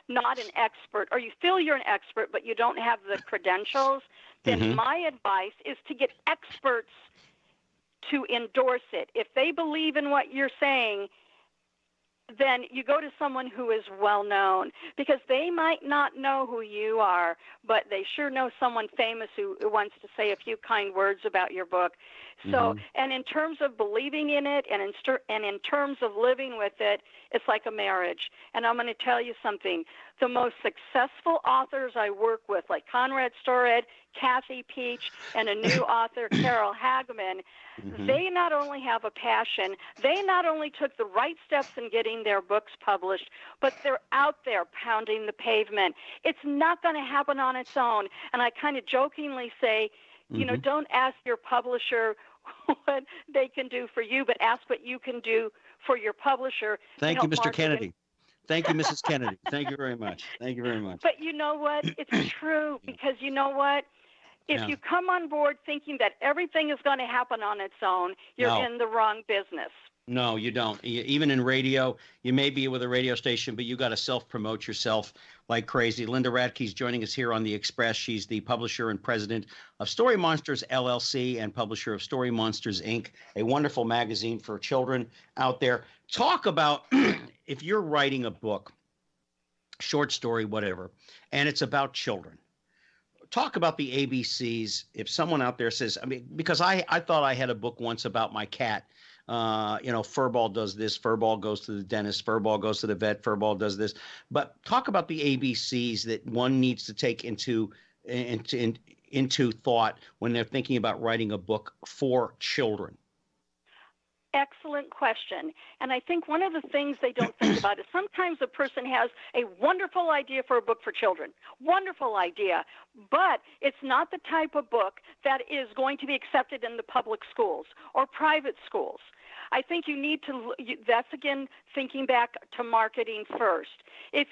Speaker 3: not an expert, or you feel you're an expert, but you don't have the credentials, then my advice is to get experts to endorse it. If they believe in what you're saying, then you go to someone who is well known, because they might not know who you are, but they sure know someone famous who wants to say a few kind words about your book. So, and in terms of believing in it, and in terms of living with it, it's like a marriage. And I'm going to tell you something. The most successful authors I work with, like Conrad Stored, Kathy Peach, and a new author, Carol Hageman, they not only have a passion, they not only took the right steps in getting their books published, but they're out there pounding the pavement. It's not going to happen on its own. And I kind of jokingly say, you know, don't ask your publisher what they can do for you, but ask what you can do for your publisher.
Speaker 2: Thank you, Mr. Kennedy. Thank you, Mrs. Kennedy. Thank you very much. Thank you very much.
Speaker 3: But you know what? It's true, because you know what? If you come on board thinking that everything is going to happen on its own, you're in the wrong business.
Speaker 2: No, you don't. Even in radio, you may be with a radio station, but you got to self-promote yourself like crazy. Linda Radke is joining us here on The Express. She's the publisher and president of Story Monsters, LLC, and publisher of Story Monsters, Inc., a wonderful magazine for children out there. Talk about if you're writing a book, short story, whatever, and it's about children. Talk about the ABCs. If someone out there says, I mean, because I thought I had a book once about my cat. Furball does this, Furball goes to the dentist, Furball goes to the vet, Furball does this. But talk about the ABCs that one needs to take into thought when they're thinking about writing a book for children.
Speaker 3: Excellent question. And I think one of the things they don't think about is sometimes a person has a wonderful idea for a book for children, wonderful idea, but it's not the type of book that is going to be accepted in the public schools or private schools. I think you need to, that's again thinking back to marketing first. If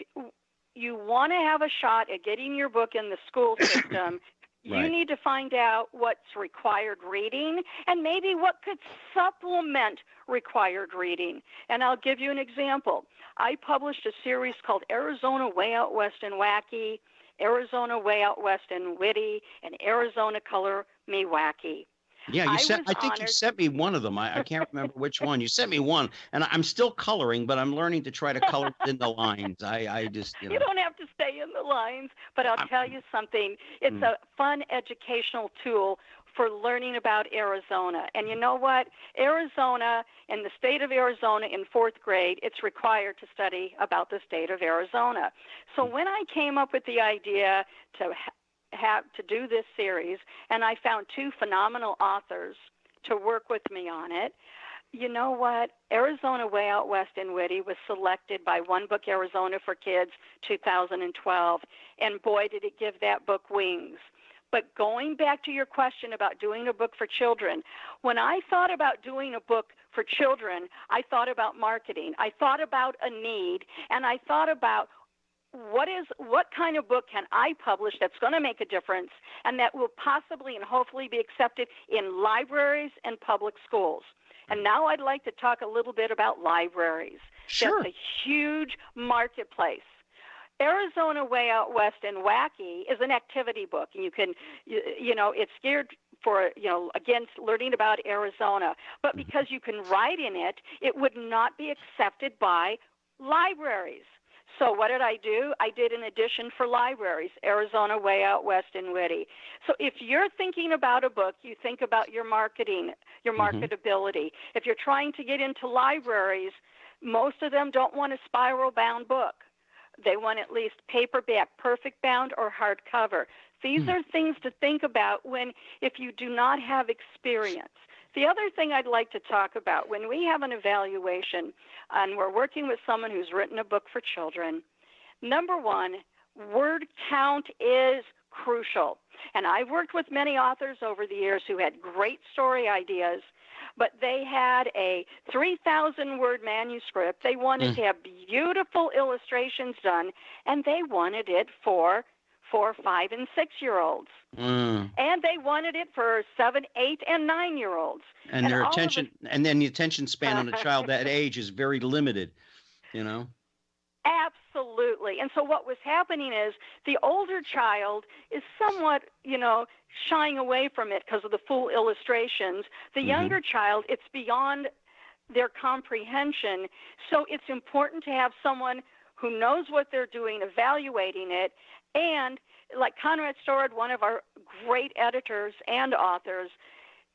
Speaker 3: you want to have a shot at getting your book in the school system, you need to find out what's required reading and maybe what could supplement required reading. And I'll give you an example. I published a series called Arizona Way Out West and Wacky, Arizona Way Out West and Witty, and Arizona Color Me Wacky.
Speaker 2: Yeah, I think you sent me one of them. I can't remember which one. You sent me one, and I'm still coloring, but I'm learning to try to color in the lines. I just, you know.
Speaker 3: You don't have to stay in the lines, but I'll tell you something. It's a fun educational tool for learning about Arizona. And you know what? Arizona, in the state of Arizona in fourth grade, it's required to study about the state of Arizona. So when I came up with the idea to to do this series, and I found two phenomenal authors to work with me on it. You know what? Arizona Way Out West in Whitty was selected by One Book Arizona for Kids 2012, and boy, did it give that book wings. But going back to your question about doing a book for children, when I thought about doing a book for children, I thought about marketing. I thought about a need, and I thought about what kind of book can I publish that's going to make a difference and that will possibly and hopefully be accepted in libraries and public schools. And now I'd like to talk a little bit about libraries.
Speaker 2: Sure.
Speaker 3: That's a huge marketplace. Arizona Way Out West and Wacky is an activity book, and you can, it's geared for, against learning about Arizona. But because you can write in it, it would not be accepted by libraries. So what did I do? I did an edition for libraries, Arizona Way Out West in Whitty. So if you're thinking about a book, you think about your marketing, your marketability. If you're trying to get into libraries, most of them don't want a spiral-bound book. They want at least paperback, perfect bound, or hardcover. These are things to think about if you do not have experience. The other thing I'd like to talk about, when we have an evaluation and we're working with someone who's written a book for children, number one, word count is crucial. And I've worked with many authors over the years who had great story ideas, but they had a 3,000-word manuscript. They wanted to have beautiful illustrations done, and they wanted it for 4, 5, and 6-year-olds. And they wanted it for 7, 8, and 9-year-olds.
Speaker 2: And their attention, and then the attention span on a child that age is very limited,
Speaker 3: Absolutely. And so what was happening is the older child is somewhat, shying away from it because of the full illustrations. The younger child, it's beyond their comprehension. So it's important to have someone who knows what they're doing, evaluating it. And like Conrad Storad, one of our great editors and authors,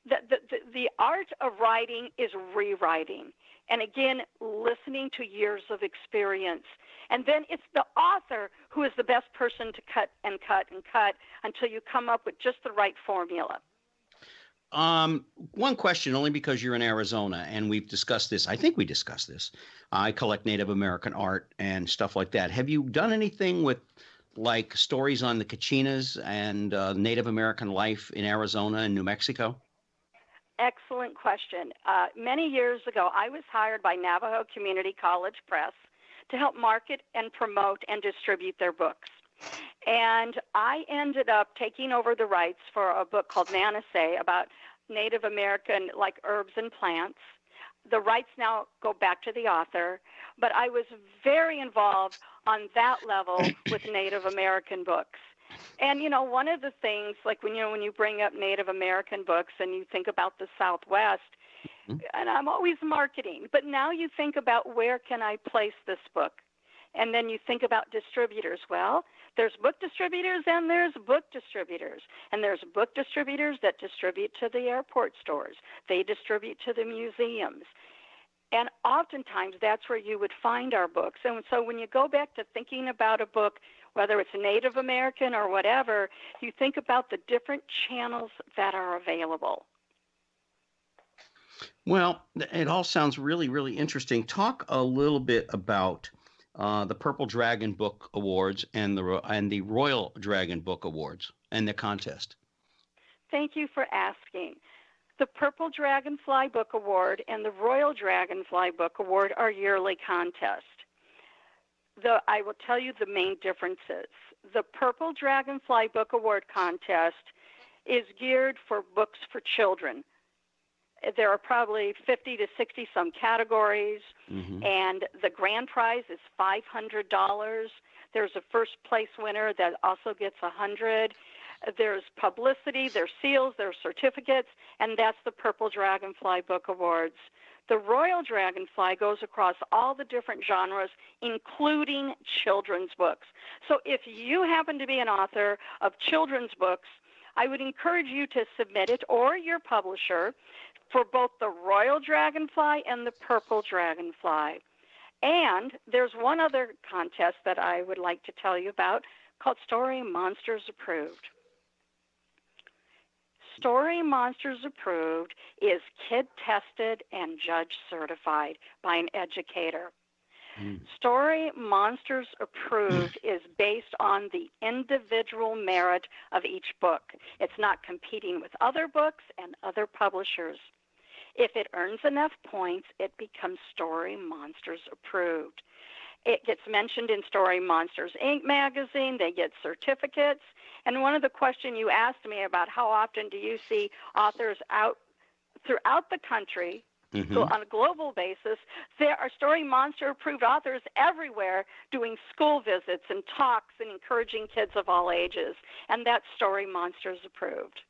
Speaker 3: the art of writing is rewriting. And again, listening to years of experience. And then it's the author who is the best person to cut and cut and cut until you come up with just the right formula.
Speaker 2: One question, only because you're in Arizona, and we've discussed this. I think we discussed this. I collect Native American art and stuff like that. Have you done anything with like stories on the Kachinas and Native American life in Arizona and New Mexico?
Speaker 3: Excellent question. Many years ago, I was hired by Navajo Community College Press to help market and promote and distribute their books. And I ended up taking over the rights for a book called Manasseh about Native American, like herbs and plants. The rights now go back to the author, but I was very involved on that level with Native American books. And, one of the things, like when you bring up Native American books and you think about the Southwest, and I'm always marketing, but now you think about where can I place this book? And then you think about distributors. Well, there's book distributors and there's book distributors. And there's book distributors that distribute to the airport stores. They distribute to the museums. And oftentimes that's where you would find our books. And so when you go back to thinking about a book, whether it's Native American or whatever, you think about the different channels that are available.
Speaker 2: Well, it all sounds really, really interesting. Talk a little bit about the Purple Dragon Book Awards and the Royal Dragon Book Awards and the contest.
Speaker 3: Thank you for asking. The Purple Dragonfly Book Award and the Royal Dragonfly Book Award are yearly contests. I will tell you the main differences. The Purple Dragonfly Book Award contest is geared for books for children. There are probably 50 to 60 some categories, and the grand prize is $500. There's a first place winner that also gets $100. There's publicity, there's seals, there's certificates, and that's the Purple Dragonfly Book Awards. The Royal Dragonfly goes across all the different genres, including children's books. So if you happen to be an author of children's books, I would encourage you to submit it or your publisher for both the Royal Dragonfly and the Purple Dragonfly. And there's one other contest that I would like to tell you about called Story Monsters Approved. Story Monsters Approved is kid tested and judge certified by an educator. Story Monsters Approved is based on the individual merit of each book. It's not competing with other books and other publishers. If it earns enough points, it becomes Story Monsters Approved. It gets mentioned in Story Monsters Inc. magazine. They get certificates. And one of the questions you asked me about how often do you see authors out throughout the country, so on a global basis, there are Story Monster approved authors everywhere doing school visits and talks and encouraging kids of all ages. And that's Story Monsters Approved.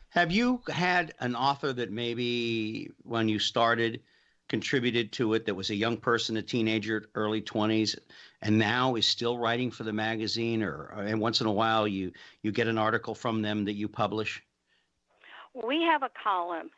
Speaker 2: Have you had an author that maybe when you started contributed to it that was a young person, a teenager, early 20s, and now is still writing for the magazine, and once in a while you get an article from them that you publish?
Speaker 3: We have a column.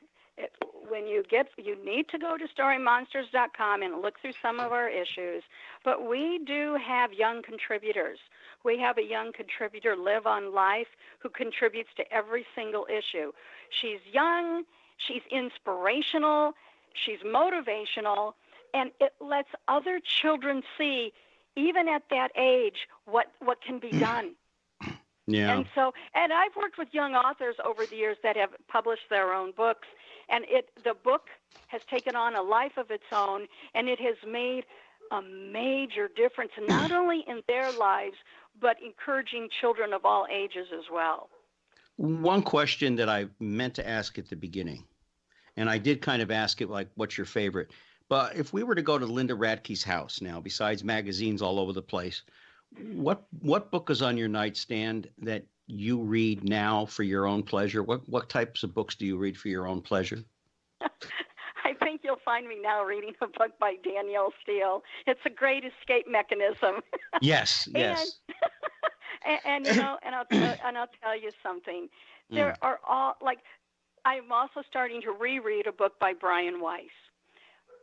Speaker 3: You need to go to storymonsters.com and look through some of our issues, but we do have young contributors. We have a young contributor, Live on Life, who contributes to every single issue. She's young, she's inspirational, she's motivational, and it lets other children see, even at that age, what can be done.
Speaker 2: Yeah.
Speaker 3: And I've worked with young authors over the years that have published their own books, and the book has taken on a life of its own, and it has made a major difference, not only in their lives, but encouraging children of all ages as well.
Speaker 2: One question that I meant to ask at the beginning, and I did kind of ask it like, what's your favorite? But if we were to go to Linda Radke's house now, besides magazines all over the place, what book is on your nightstand that you read now for your own pleasure? What types of books do you read for your own pleasure?
Speaker 3: I think you'll find me now reading a book by Danielle Steele. It's a great escape mechanism.
Speaker 2: Yes, yes.
Speaker 3: And I'll tell you something. There are I'm also starting to reread a book by Brian Weiss.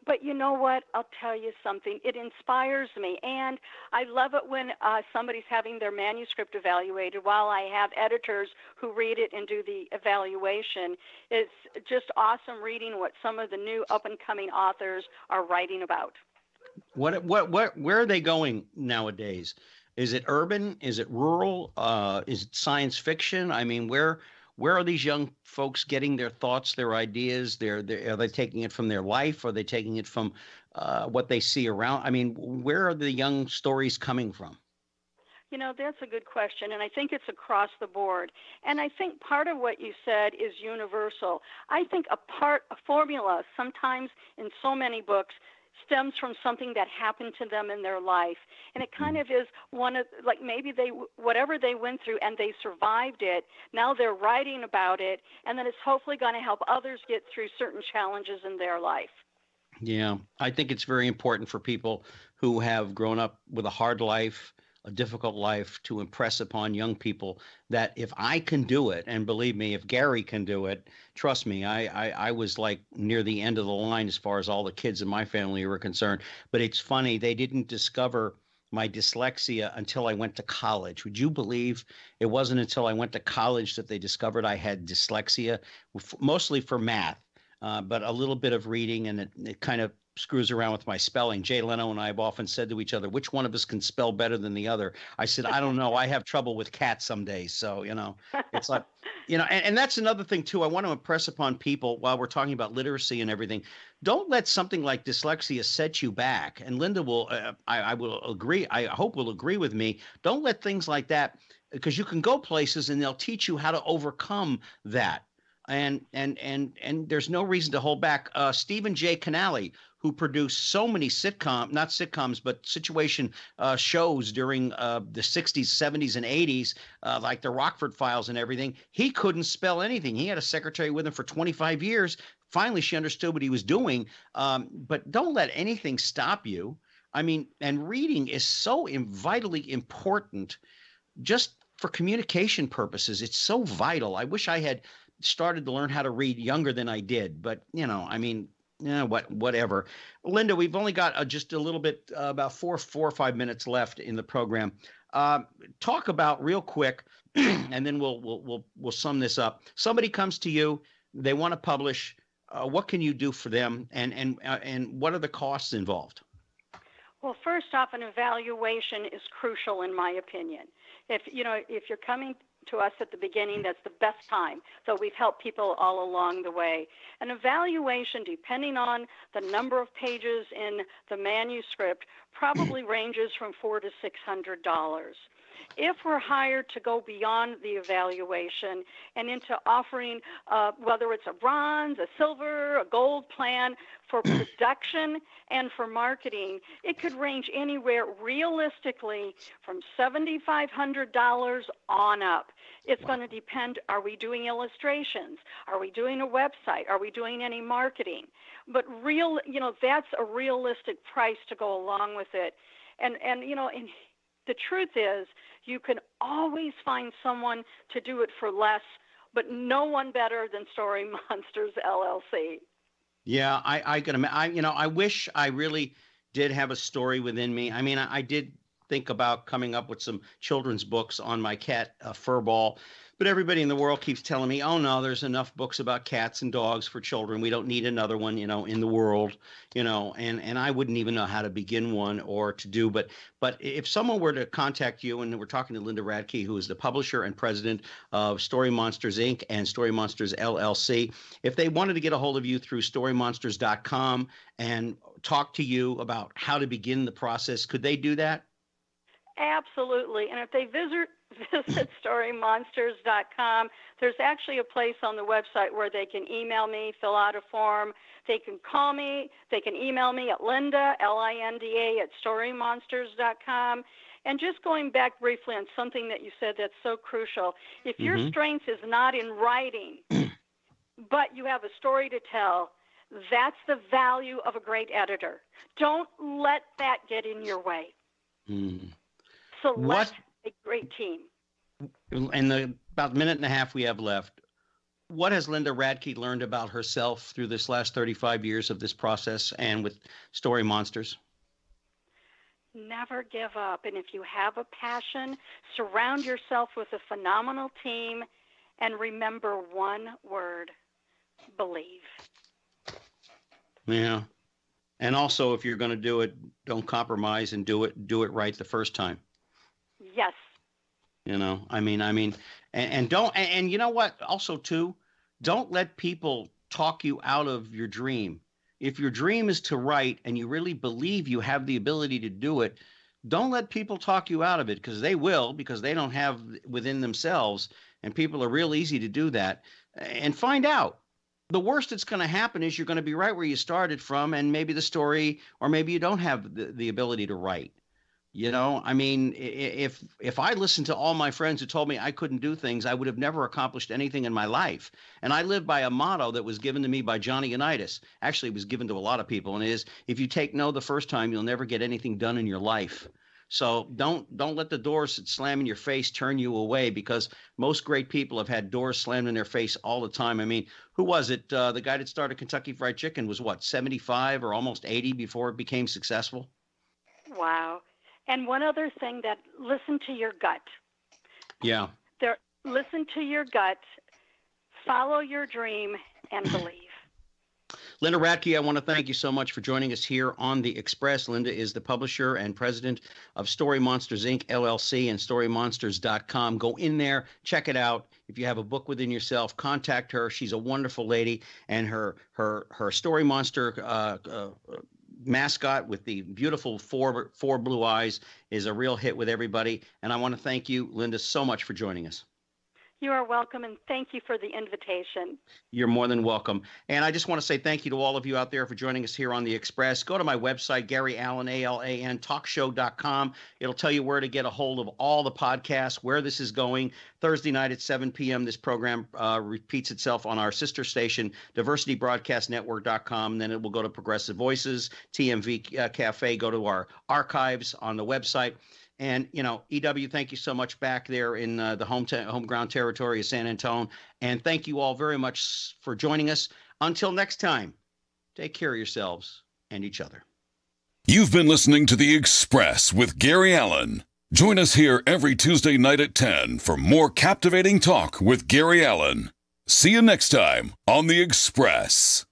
Speaker 3: But you know what? I'll tell you something. It inspires me, and I love it when somebody's having their manuscript evaluated while I have editors who read it and do the evaluation. It's just awesome reading what some of the new up-and-coming authors are writing about.
Speaker 2: Where are they going nowadays? Is it urban? Is it rural? Is it science fiction? I mean, where are these young folks getting their thoughts, their ideas? Are they taking it from their life? Are they taking it from what they see around? I mean, where are the young stories coming from?
Speaker 3: You know, that's a good question, and I think it's across the board. And I think part of what you said is universal. I think a formula sometimes in so many books stems from something that happened to them in their life. And it kind of is one of, like, maybe whatever they went through and they survived it, now they're writing about it, and then it's hopefully going to help others get through certain challenges in their life.
Speaker 2: Yeah, I think it's very important for people who have grown up with a hard life, a difficult life, to impress upon young people that if I can do it, and believe me, if Gary can do it, trust me, I was like near the end of the line as far as all the kids in my family were concerned. But it's funny, they didn't discover my dyslexia until I went to college. Would you believe it wasn't until I went to college that they discovered I had dyslexia, mostly for math, but a little bit of reading, and it kind of screws around with my spelling. Jay Leno and I have often said to each other, which one of us can spell better than the other? I said, I don't know. I have trouble with cats some days. So, it's like, and that's another thing too. I want to impress upon people while we're talking about literacy and everything. Don't let something like dyslexia set you back. And Linda will, I will agree. I hope will agree with me. Don't let things like that, because you can go places and they'll teach you how to overcome that. And there's no reason to hold back. Stephen J. Canale, who produced so many not sitcoms, but situation shows during the 60s, 70s, and 80s, like the Rockford Files and everything. He couldn't spell anything. He had a secretary with him for 25 years. Finally, she understood what he was doing. But don't let anything stop you. I mean, and reading is so vitally important just for communication purposes. It's so vital. I wish I had started to learn how to read younger than I did. But, I mean, Yeah, whatever. Linda, we've only got just a little bit, about 4 or 5 minutes left in the program. Talk about real quick, and then we'll sum this up. Somebody comes to you, they want to publish. What can you do for them, and what are the costs involved?
Speaker 3: Well, first off, an evaluation is crucial in my opinion. If you're coming to us at the beginning, that's the best time. So we've helped people all along the way. An evaluation, depending on the number of pages in the manuscript, probably ranges from $400 to $600. If we're hired to go beyond the evaluation and into offering, whether it's a bronze, a silver, a gold plan for production and for marketing, it could range anywhere realistically from $7,500 on up. It's going to depend, are we doing illustrations? Are we doing a website? Are we doing any marketing? But that's a realistic price to go along with it. And the truth is, you can always find someone to do it for less, but no one better than Story Monsters LLC.
Speaker 2: Yeah, I can imagine. I wish I really did have a story within me. I mean, I did think about coming up with some children's books on my cat, Furball. But everybody in the world keeps telling me, oh, no, there's enough books about cats and dogs for children. We don't need another one, in the world, and I wouldn't even know how to begin one or to do. But if someone were to contact you, and we're talking to Linda Radke, who is the publisher and president of Story Monsters, Inc. and Story Monsters, LLC, if they wanted to get a hold of you through storymonsters.com and talk to you about how to begin the process, could they do that?
Speaker 3: Absolutely. And if they visit storymonsters.com, there's actually a place on the website where they can email me, fill out a form. They can call me. They can email me at Linda, Linda, at storymonsters.com. And just going back briefly on something that you said that's so crucial, if your strength is not in writing, but you have a story to tell, that's the value of a great editor. Don't let that get in your way. Select a great team.
Speaker 2: In about a minute and a half we have left, what has Linda Radke learned about herself through this last 35 years of this process and with Story Monsters?
Speaker 3: Never give up. And if you have a passion, surround yourself with a phenomenal team, and remember one word: believe.
Speaker 2: Yeah. And also, if you're going to do it, don't compromise and do it right the first time.
Speaker 3: Yes.
Speaker 2: And don't, and you know what? Also, too, don't let people talk you out of your dream. If your dream is to write and you really believe you have the ability to do it, don't let people talk you out of it, because they will, because they don't have within themselves, and people are real easy to do that. And find out. The worst that's going to happen is you're going to be right where you started from, and maybe the story, or maybe you don't have the ability to write. If I listened to all my friends who told me I couldn't do things, I would have never accomplished anything in my life. And I live by a motto that was given to me by Johnny Unitas. Actually, it was given to a lot of people, and it is, if you take no the first time, you'll never get anything done in your life. So don't let the doors that slam in your face turn you away, because most great people have had doors slammed in their face all the time. I mean, who was it? The guy that started Kentucky Fried Chicken was 75 or almost 80 before it became successful?
Speaker 3: Wow. And one other thing, that listen to your gut.
Speaker 2: Yeah.
Speaker 3: Listen to your gut, follow your dream, and believe.
Speaker 2: Linda Radke, I want to thank you so much for joining us here on The Express. Linda is the publisher and president of Story Monsters, Inc., LLC, and storymonsters.com. Go in there, check it out. If you have a book within yourself, contact her. She's a wonderful lady, and her Story Monster mascot with the beautiful four blue eyes is a real hit with everybody. And I want to thank you, Linda, so much for joining us.
Speaker 3: You are welcome, and thank you for the invitation.
Speaker 2: You're more than welcome. And I just want to say thank you to all of you out there for joining us here on The Express. Go to my website, Gary Allen, ALAN, talkshow.com. It'll tell you where to get a hold of all the podcasts, where this is going. Thursday night at 7 p.m., this program repeats itself on our sister station, diversitybroadcastnetwork.com. Then it will go to Progressive Voices, TMV Cafe. Go to our archives on the website. And, EW, thank you so much back there in the home ground territory of San Antonio. And thank you all very much for joining us. Until next time, Take care of yourselves and each other.
Speaker 1: You've been listening to The Express with Gary Allen. Join us here every Tuesday night at 10 for more captivating talk with Gary Allen. See you next time on The Express.